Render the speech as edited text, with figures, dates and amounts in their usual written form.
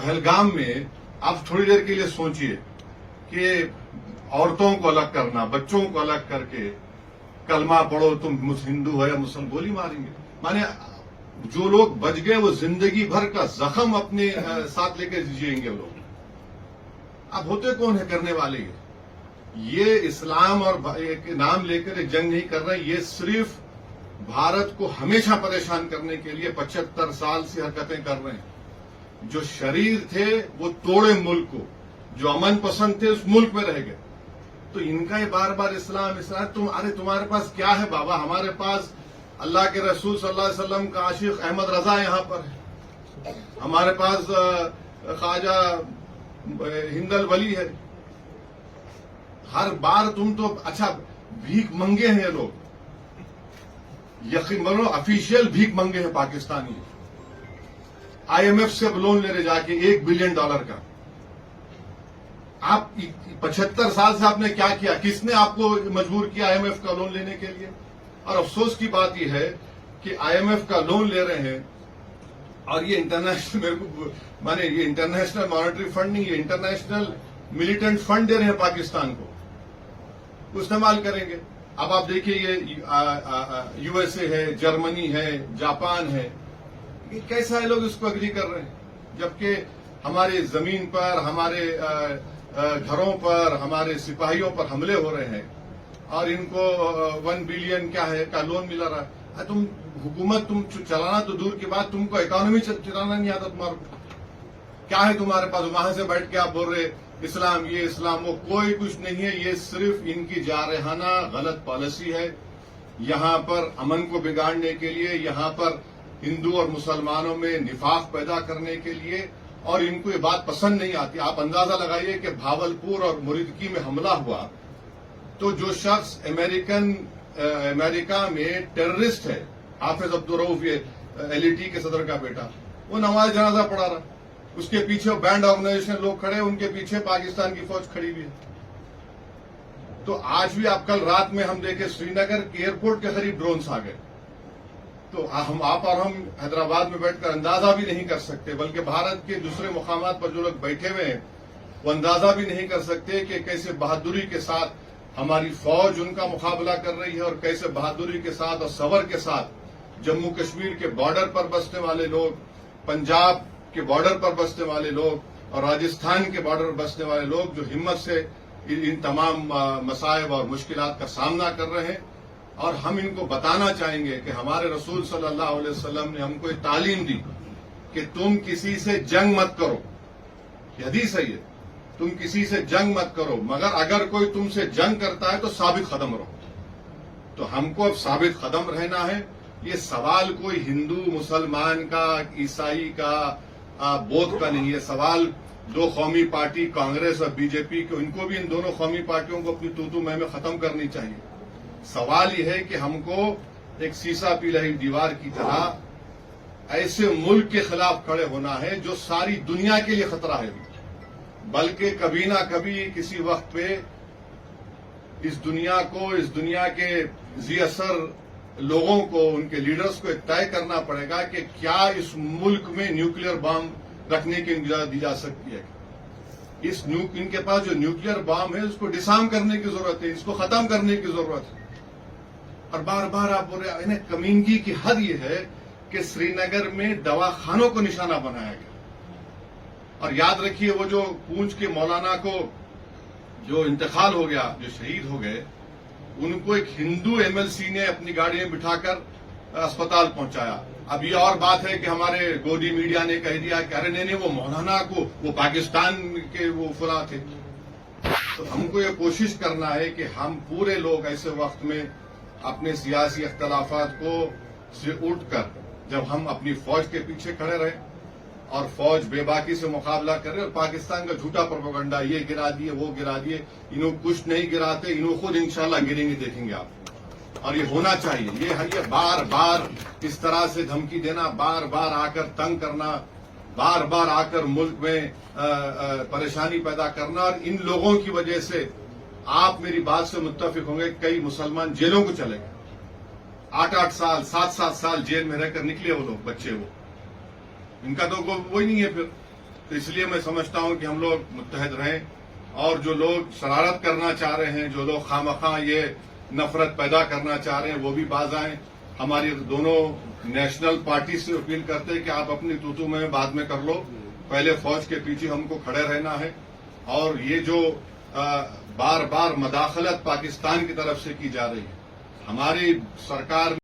पहलगाम में आप थोड़ी देर के लिए सोचिए कि औरतों को अलग करना, बच्चों को अलग करके कलमा पढ़ो तुम हिंदू हो या मुसलमान, गोली मारेंगे। माने जो लोग बच गए वो जिंदगी भर का जख्म अपने साथ लेकर जिएंगे वो लोग। अब होते कौन है करने वाले? ये इस्लाम और के नाम लेकर एक जंग नहीं कर रहे, ये सिर्फ भारत को हमेशा परेशान करने के लिए 75 साल से हरकतें कर रहे हैं। जो शरीर थे वो तोड़े मुल्क को, जो अमन पसंद थे उस मुल्क में रह गए। तो इनका ये बार बार इस्लाम इस्लाम, अरे तुम्हारे पास क्या है बाबा? हमारे पास अल्लाह के रसूल सल्लल्लाहु अलैहि वसल्लम का आशिक अहमद रजा यहाँ पर है, हमारे पास ख्वाजा हिंदल वली है। हर बार तुम तो अच्छा भीख मंगे हैं ये लोग, यकीन मानो ऑफिशियल भीख मंगे हैं पाकिस्तानी। IMF से लोन ले रहे जाके $1 बिलियन का। आप 75 साल से आपने क्या किया? किसने आपको मजबूर किया IMF का लोन लेने के लिए? और अफसोस की बात यह है कि IMF का लोन ले रहे हैं और ये इंटरनेशनल, मेरे को माने ये इंटरनेशनल मॉनेटरी फंड नहीं, ये इंटरनेशनल मिलिटेंट फंड दे रहे हैं पाकिस्तान को, इस्तेमाल करेंगे। अब आप देखिए ये USA है, जर्मनी है, जापान है, ये कैसा है लोग इसको एग्री कर रहे हैं, जबकि हमारे जमीन पर, हमारे घरों पर, हमारे सिपाहियों पर हमले हो रहे हैं और इनको 1 बिलियन क्या है का लोन मिला रहा है। तुम हुकूमत तुम चलाना तो दूर की बात, तुमको इकोनॉमी चलाना नहीं आता तुम्हारे को। क्या है तुम्हारे पास? वहां से बैठ के आप बोल रहे इस्लाम ये इस्लाम वो, कोई कुछ नहीं है। ये सिर्फ इनकी जारहाना गलत पॉलिसी है। यहाँ पर अमन को बिगाड़ने के लिए, यहाँ पर हिंदू और मुसलमानों में निफाक पैदा करने के लिए, और इनको ये बात पसंद नहीं आती। आप अंदाजा लगाइए कि भावलपुर और मुरीदकी में हमला हुआ तो जो शख्स अमेरिका में टेररिस्ट है, हाफिज अब्दुल रऊफ, ये LET के सदर का बेटा, वो नमाज जनाजा पढ़ा रहा, उसके पीछे बैंड ऑर्गेनाइजेशन लोग खड़े, उनके पीछे पाकिस्तान की फौज खड़ी हुई है। तो आज भी आप कल रात में हम देखे श्रीनगर के एयरपोर्ट के करीब ड्रोन्स आ गए। तो आप और हम हैदराबाद में बैठकर अंदाजा भी नहीं कर सकते, बल्कि भारत के दूसरे मुकामात पर जो लोग बैठे हुए हैं वो अंदाजा भी नहीं कर सकते कि कैसे बहादुरी के साथ हमारी फौज उनका मुकाबला कर रही है और कैसे बहादुरी के साथ और सबर के साथ जम्मू कश्मीर के बॉर्डर पर बसने वाले लोग, पंजाब के बॉर्डर पर बसने वाले लोग और राजस्थान के बॉर्डर पर बसने वाले लोग जो हिम्मत से इन तमाम मसाइब और मुश्किलात का सामना कर रहे हैं। और हम इनको बताना चाहेंगे कि हमारे रसूल सल्लल्लाहु अलैहि वसल्लम ने हमको एक तालीम दी कि तुम किसी से जंग मत करो, ये हदीस है, ये तुम किसी से जंग मत करो, मगर अगर कोई तुमसे जंग करता है तो साबित कदम रहो। तो हमको अब साबित कदम रहना है। ये सवाल कोई हिंदू मुसलमान का, ईसाई का, बौद्ध का नहीं है। सवाल दो कौमी पार्टी कांग्रेस और बीजेपी को, इनको भी इन दोनों कौमी पार्टियों को अपनी तू मैं में खत्म करनी चाहिए। सवाल यह है कि हमको एक सीसा पिलही दीवार की तरह ऐसे मुल्क के खिलाफ खड़े होना है जो सारी दुनिया के लिए खतरा है, बल्कि कभी ना कभी किसी वक्त पे इस दुनिया को, इस दुनिया के जी असर लोगों को, उनके लीडर्स को तय करना पड़ेगा कि क्या इस मुल्क में न्यूक्लियर बम रखने की इजाजत दी जा सकती है। इनके पास जो न्यूक्लियर बम है उसको डिसार्म करने की जरूरत है, इसको खत्म करने की जरूरत है। और बार बार आप बोल रहे हैं, कमीनगी की हद ये है कि श्रीनगर में दवाखानों को निशाना बनाया गया। और याद रखिए वो जो पूंछ के मौलाना को जो इंतकाल हो गया, जो शहीद हो गए, उनको एक हिंदू MLC ने अपनी गाड़ी में बिठाकर अस्पताल पहुंचाया। अब ये और बात है कि हमारे गोदी मीडिया ने कह दिया कि अरे नहीं वो मौलाना को, वो पाकिस्तान के वो फुला थे। तो हमको ये कोशिश करना है कि हम पूरे लोग ऐसे वक्त में अपने सियासी अख्तलाफात को से उठकर जब हम अपनी फौज के पीछे खड़े रहे और फौज बेबाकी से मुकाबला करे, और पाकिस्तान का झूठा प्रोपेगेंडा, ये गिरा दिए वो गिरा दिए, इन्हों कुछ नहीं गिराते, इन्हों खुद इंशाल्लाह गिरेंगे, देखेंगे आप। और ये होना चाहिए। ये बार बार इस तरह से धमकी देना, बार बार आकर तंग करना, बार बार आकर मुल्क में परेशानी पैदा करना, और इन लोगों की वजह से आप मेरी बात से मुत्तफिक होंगे, कई मुसलमान जेलों को चले गए, 8-8 साल 7-7 साल जेल में रहकर निकले वो लोग, बच्चे वो, इनका तो वही नहीं है फिर। تو اس لیے میں سمجھتا ہوں کہ ہم لوگ متحد رہیں اور جو لوگ شرارت کرنا چاہ رہے ہیں، جو لوگ خواہ یہ نفرت پیدا کرنا چاہ رہے ہیں، وہ بھی باز آئیں. ہماری دونوں نیشنل پارٹی سے اپیل کرتے ہیں کہ آپ اپنی توتو میں بعد میں کر لو، پہلے فوج کے پیچھے ہم کو کھڑے رہنا ہے. اور یہ جو بار بار مداخلت پاکستان کی طرف سے کی جا رہی ہے، ہماری سرکار